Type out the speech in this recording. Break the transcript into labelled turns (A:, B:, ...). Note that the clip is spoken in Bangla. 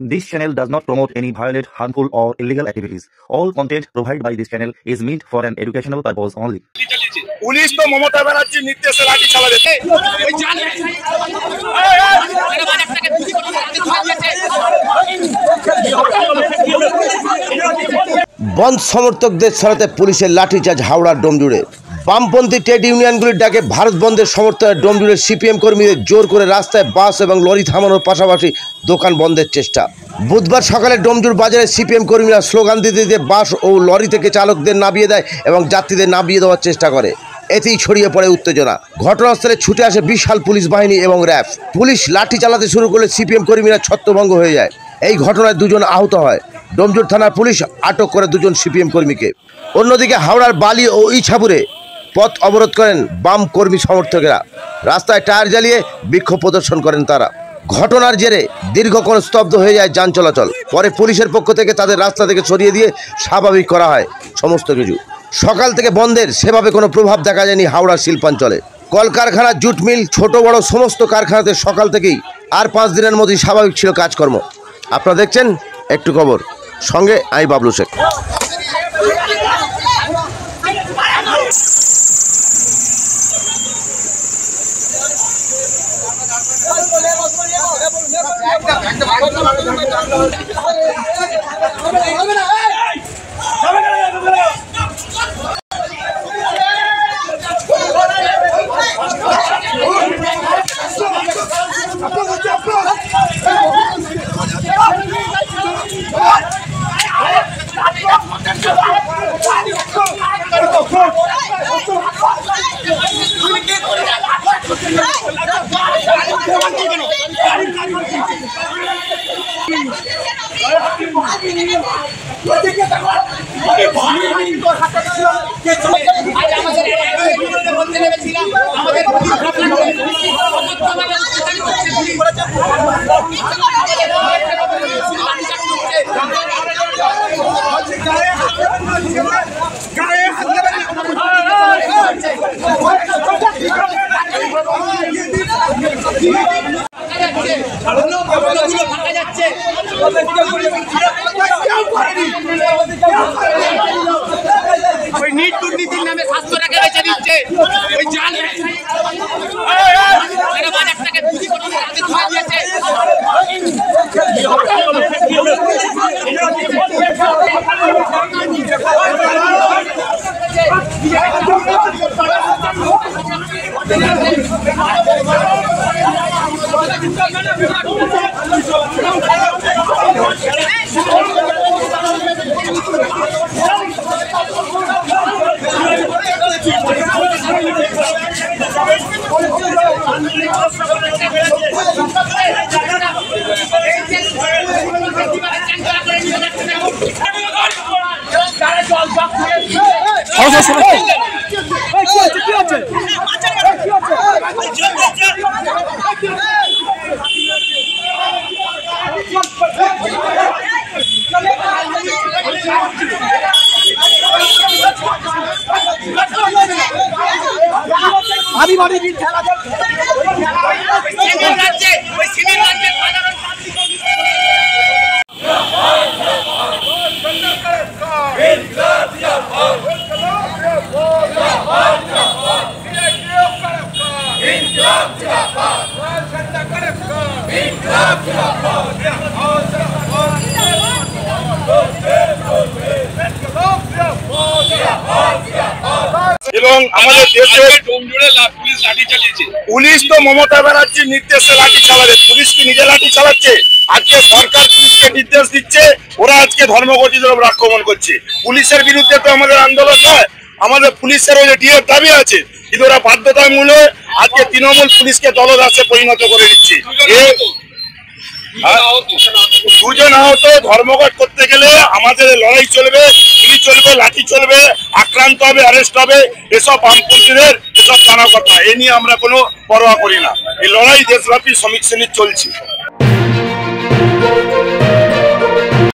A: This channel does not promote any violent, harmful, or illegal activities. All content provided by this channel is meant for an educational purpose only.
B: Police तो ममता बनर्जी निर्देश लाठी चालाবে
C: बंद समर्थकদের ছড়াতে পুলিশের লাঠিচার্জ হাওড়ার ডোমজুড়ে। বামপন্থী ট্রেড ইউনিয়নগুলির ডাকে ভারত বন্ধের সমর্থনে ডোমজুড়ে সিপিএম কর্মীদের জোর করে রাস্তায় বাস এবং লরি থামানোর পাশাপাশি দোকান বন্ধের চেষ্টা। বুধবার সকালে ডোমজুড় বাজারে সিপিএম কর্মীরা স্লোগান দিতে দিতে বাস ও লরি থেকে চালকদের নামিয়ে দেয় এবং যাত্রীদের নামিয়ে দেওয়ার চেষ্টা করে। এতেই ছড়িয়ে পড়ে উত্তেজনা। ঘটনাস্থলে ছুটে আসে বিশাল পুলিশ বাহিনী এবং র্যাব। পুলিশ লাঠি চালাতে শুরু করলে সিপিএম কর্মীরা ছত্রভঙ্গ হয়ে যায়। এই ঘটনায় দুজন আহত হয়। ডোমজুড় থানার পুলিশ আটক করে দুজন সিপিএম কর্মীকে। অন্যদিকে হাওড়ার বালি ও ইছাপুরে পথ অবরোধ করেন বাম কর্মী সমর্থকেরা। রাস্তায় টায়ার জ্বালিয়ে বিক্ষোভ প্রদর্শন করেন তারা। ঘটনার জেরে দীর্ঘক্ষণ স্তব্ধ হয়ে যায় যান চলাচল। পরে পুলিশের পক্ষ থেকে তাদের রাস্তা থেকে সরিয়ে দিয়ে স্বাভাবিক করা হয় সমস্ত কিছু। সকাল থেকে বন্ধের সেভাবে কোনো প্রভাব দেখা যায়নি হাওড়ার শিল্পাঞ্চলে। কলকারখানা, জুট মিল, ছোট বড় সমস্ত কারখানাতে সকাল থেকেই আর 5 দিনের মধ্যেই স্বাভাবিক ছিল কাজকর্ম। আপনারা দেখছেন একটু খবর, সঙ্গে আমি বাবলু শেখ।
B: এবং আমাদের দেশে পুলিশ তো মমতা ব্যানার্জির নির্দেশে লাঠি চালাবে। পুলিশ কি নিজে লাঠি চালাচ্ছে? আজকে সরকার পুলিশকে নির্দেশ দিচ্ছে, ওরা আজকে ধর্মঘটীদের উপর আক্রমণ করছে। পুলিশের বিরুদ্ধে তো আমাদের আন্দোলন নয়, আমাদের পুলিশের ওই ডিএর দাবি আছে, কিন্তু ওরা বাধ্যতামূলক আজকে তৃণমূল পুলিশকে দলদাসে পরিণত করে দিচ্ছে। দুজন আহত। ধর্মঘট করতে গেলে আমাদের লড়াই চলবে, গুলি চলবে, লাঠি চলবে, আক্রান্ত হবে, অ্যারেস্ট হবে, এসব বামপন্থীদের এসব জানা কথা। এ নিয়ে আমরা কোনো পরোয়া করি না। এই লড়াই দেশব্যাপী শ্রমিক শ্রেণীর চলছে।